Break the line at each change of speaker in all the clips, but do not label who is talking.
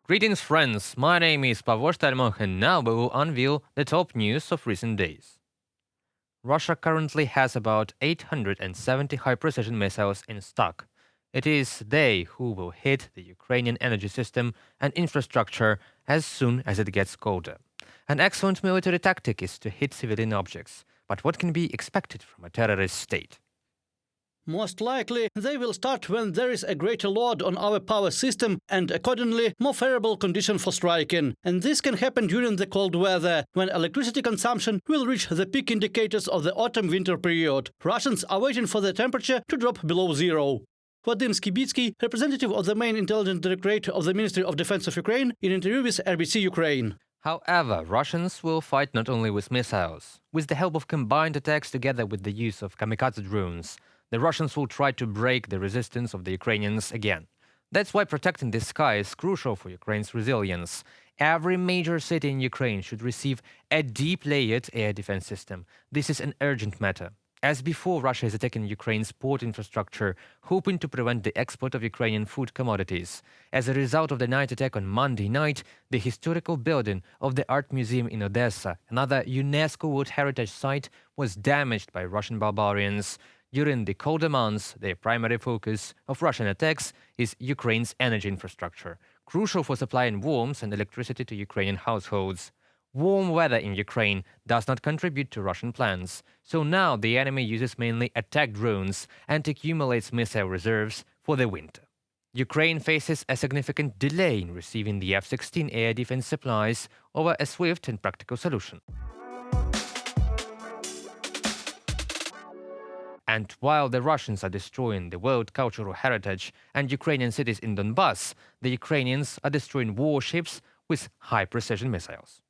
Greetings, friends. My name is Pavlo Stelmach, and now we will unveil the top news of recent days. Russia currently has about 870 high-precision missiles in stock. It is they who will hit the Ukrainian energy system and infrastructure as soon as it gets colder. An excellent military tactic is to hit civilian objects, but what can be expected from a terrorist state?
Most likely, they will start when there is a greater load on our power system and accordingly more favorable condition for striking. And this can happen during the cold weather, when electricity consumption will reach the peak indicators of the autumn-winter period. Russians are waiting for the temperature to drop below zero. Vadim Skibitsky, representative of the main intelligence directorate of the Ministry of Defense of Ukraine, in an interview with RBC Ukraine.
However, Russians will fight not only with missiles. With the help of combined attacks together with the use of kamikaze drones, the Russians will try to break the resistance of the Ukrainians again. That's why protecting the sky is crucial for Ukraine's resilience. Every major city in Ukraine should receive a deep-layered air defense system. This is an urgent matter. As before, Russia is attacking Ukraine's port infrastructure, hoping to prevent the export of Ukrainian food commodities. As a result of the night attack on Monday night, the historical building of the Art Museum in Odessa, another UNESCO World Heritage Site, was damaged by Russian barbarians. During the colder months, the primary focus of Russian attacks is Ukraine's energy infrastructure, crucial for supplying warmth and electricity to Ukrainian households. Warm weather in Ukraine does not contribute to Russian plans, so now the enemy uses mainly attack drones and accumulates missile reserves for the winter. Ukraine faces a significant delay in receiving the F-16 air defense supplies over a swift and practical solution. And while the Russians are destroying the world cultural heritage and Ukrainian cities in Donbass, the Ukrainians are destroying warships with high-precision missiles.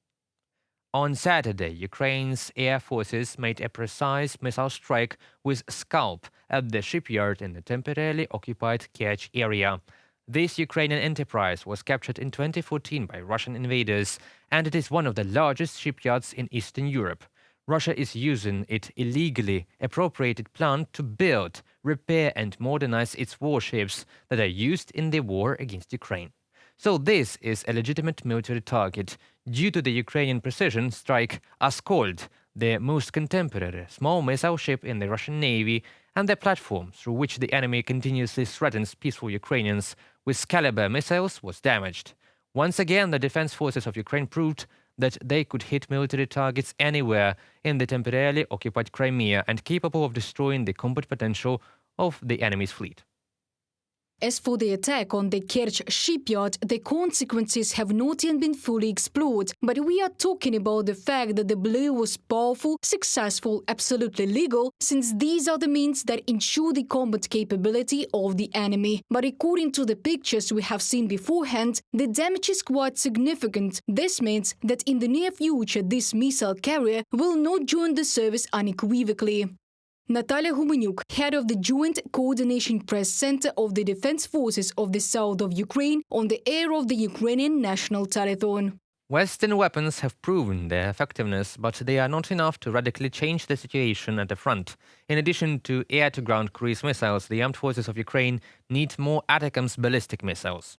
On Saturday, Ukraine's air forces made a precise missile strike with Scalp at the shipyard in the temporarily occupied Kerch area. This Ukrainian enterprise was captured in 2014 by Russian invaders, and it is one of the largest shipyards in Eastern Europe. Russia is using its illegally appropriated plant to build, repair and modernize its warships that are used in the war against Ukraine. So this is a legitimate military target due to the Ukrainian precision strike Askold, the most contemporary small missile ship in the Russian Navy and the platform through which the enemy continuously threatens peaceful Ukrainians with caliber missiles was damaged. Once again, the defense forces of Ukraine proved that they could hit military targets anywhere in the temporarily occupied Crimea and capable of destroying the combat potential of the enemy's fleet.
As for the attack on the Kerch shipyard, the consequences have not yet been fully explored, but we are talking about the fact that the blow was powerful, successful, absolutely legal, since these are the means that ensure the combat capability of the enemy. But according to the pictures we have seen beforehand, the damage is quite significant. This means that in the near future this missile carrier will not join the service unequivocally. Natalia Gumenyuk, head of the Joint Coordination Press Center of the Defense Forces of the South of Ukraine, on the air of the Ukrainian National Telethon.
Western weapons have proven their effectiveness, but they are not enough to radically change the situation at the front. In addition to air-to-ground cruise missiles, the armed forces of Ukraine need more ATACMS ballistic missiles.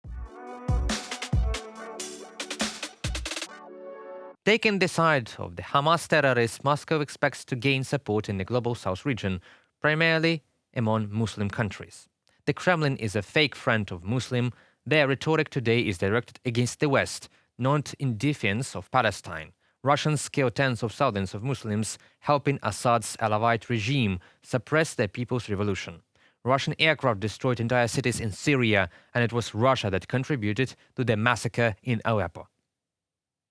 Taking the side of the Hamas terrorists, Moscow expects to gain support in the global south region, primarily among Muslim countries. The Kremlin is a fake friend of Muslim. Their rhetoric today is directed against the West, not in defense of Palestine. Russians kill tens of thousands of Muslims, helping Assad's Alawite regime suppress their people's revolution. Russian aircraft destroyed entire cities in Syria, and it was Russia that contributed to the massacre in Aleppo.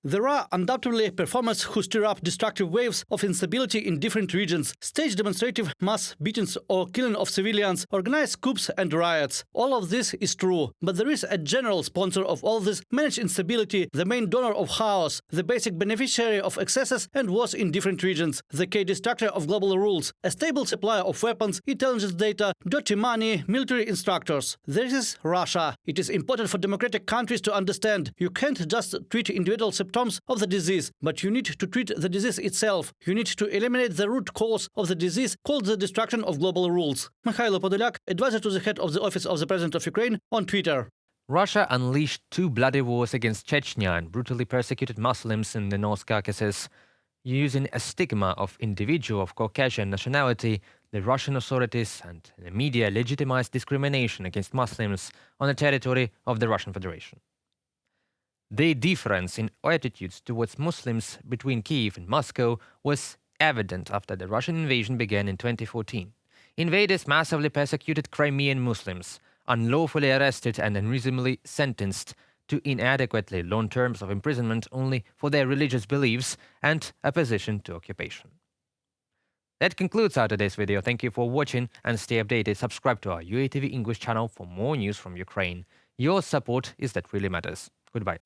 There are undoubtedly performers who stir up destructive waves of instability in different regions, stage demonstrative mass beatings or killing of civilians, organized coups and riots. All of this is true, but there is a general sponsor of all this managed instability, the main donor of chaos, the basic beneficiary of excesses and wars in different regions, the key destructor of global rules, a stable supplier of weapons, intelligence data, dirty money, military instructors. This is Russia. It is important for democratic countries to understand you can't just treat individual symptoms of the disease, but you need to treat the disease itself. You need to eliminate the root cause of the disease, called the destruction of global rules. Mikhailo Podolyak, advisor to the head of the Office of the President of Ukraine, on Twitter.
Russia unleashed 2 bloody wars against Chechnya and brutally persecuted Muslims in the North Caucasus. Using a stigma of individual of Caucasian nationality, the Russian authorities and the media legitimized discrimination against Muslims on the territory of the Russian Federation. The difference in attitudes towards Muslims between Kiev and Moscow was evident after the Russian invasion began in 2014. Invaders massively persecuted Crimean Muslims, unlawfully arrested and unreasonably sentenced to inadequately long terms of imprisonment only for their religious beliefs and opposition to occupation. That concludes our today's video. Thank you for watching and stay updated. Subscribe to our UATV English channel for more news from Ukraine. Your support is that really matters. Goodbye.